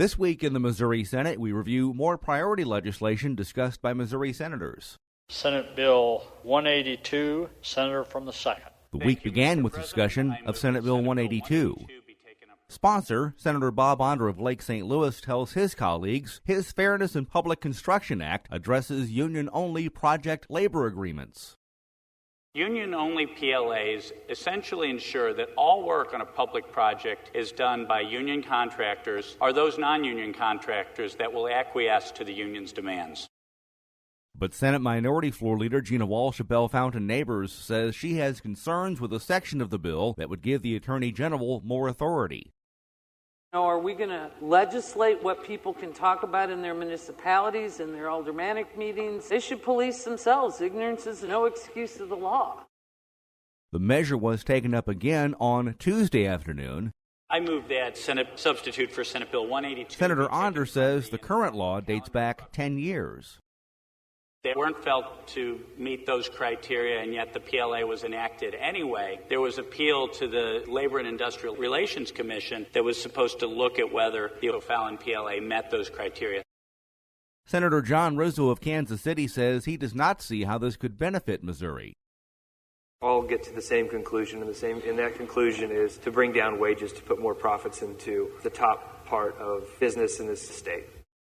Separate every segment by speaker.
Speaker 1: This week in the Missouri Senate, we review more priority legislation discussed by Missouri senators.
Speaker 2: Senate Bill 182, Senator from the 2nd.
Speaker 1: The week began with discussion of Senate Bill 182. Sponsor, Senator Bob Onder of Lake St. Louis, tells his colleagues his Fairness in Public Construction Act addresses union-only project labor agreements.
Speaker 3: Union-only PLAs essentially ensure that all work on a public project is done by union contractors or those non-union contractors that will acquiesce to the union's demands.
Speaker 1: But Senate Minority Floor Leader Gina Walsh of Bellefontaine Neighbors says she has concerns with a section of the bill that would give the Attorney General more authority.
Speaker 4: Are we going to legislate what people can talk about in their municipalities, in their aldermanic meetings? They should police themselves. Ignorance is no excuse of the law.
Speaker 1: The measure was taken up again on Tuesday afternoon.
Speaker 3: I move that Senate substitute for Senate Bill 182.
Speaker 1: Senator Onder says the current law dates back 10 years.
Speaker 3: They weren't felt to meet those criteria, and yet the PLA was enacted anyway. There was appeal to the Labor and Industrial Relations Commission that was supposed to look at whether the O'Fallon PLA met those criteria.
Speaker 1: Senator John Rizzo of Kansas City says he does not see how this could benefit Missouri.
Speaker 5: All get to the same conclusion, and that conclusion is to bring down wages, to put more profits into the top part of business in this state.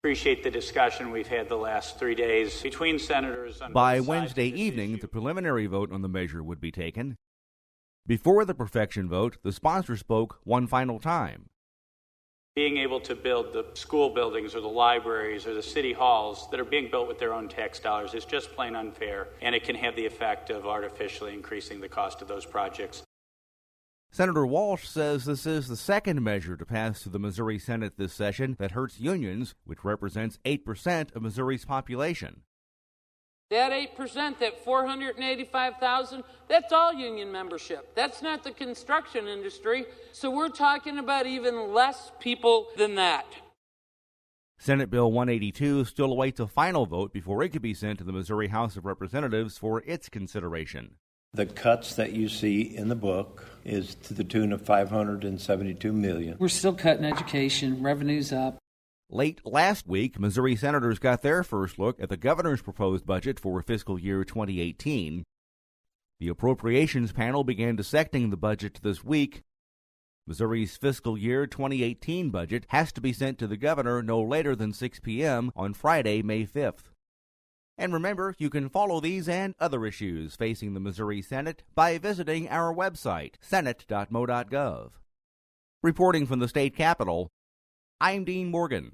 Speaker 3: Appreciate the discussion we've had the last 3 days between senators.
Speaker 1: By Wednesday evening, the preliminary vote on the measure would be taken. Before the perfection vote, the sponsor spoke one final time.
Speaker 3: Being able to build the school buildings or the libraries or the city halls that are being built with their own tax dollars is just plain unfair, and it can have the effect of artificially increasing the cost of those projects.
Speaker 1: Senator Walsh says this is the second measure to pass through the Missouri Senate this session that hurts unions, which represents 8% of Missouri's population.
Speaker 4: That 8%, that 485,000, that's all union membership. That's not the construction industry. So we're talking about even less people than that.
Speaker 1: Senate Bill 182 still awaits a final vote before it could be sent to the Missouri House of Representatives for its consideration.
Speaker 6: The cuts that you see in the book is to the tune of $572 million.
Speaker 7: We're still cutting education, revenue's up.
Speaker 1: Late last week, Missouri senators got their first look at the governor's proposed budget for fiscal year 2018. The appropriations panel began dissecting the budget this week. Missouri's fiscal year 2018 budget has to be sent to the governor no later than 6 p.m. on Friday, May 5th. And remember, you can follow these and other issues facing the Missouri Senate by visiting our website, senate.mo.gov. Reporting from the state capitol, I'm Dean Morgan.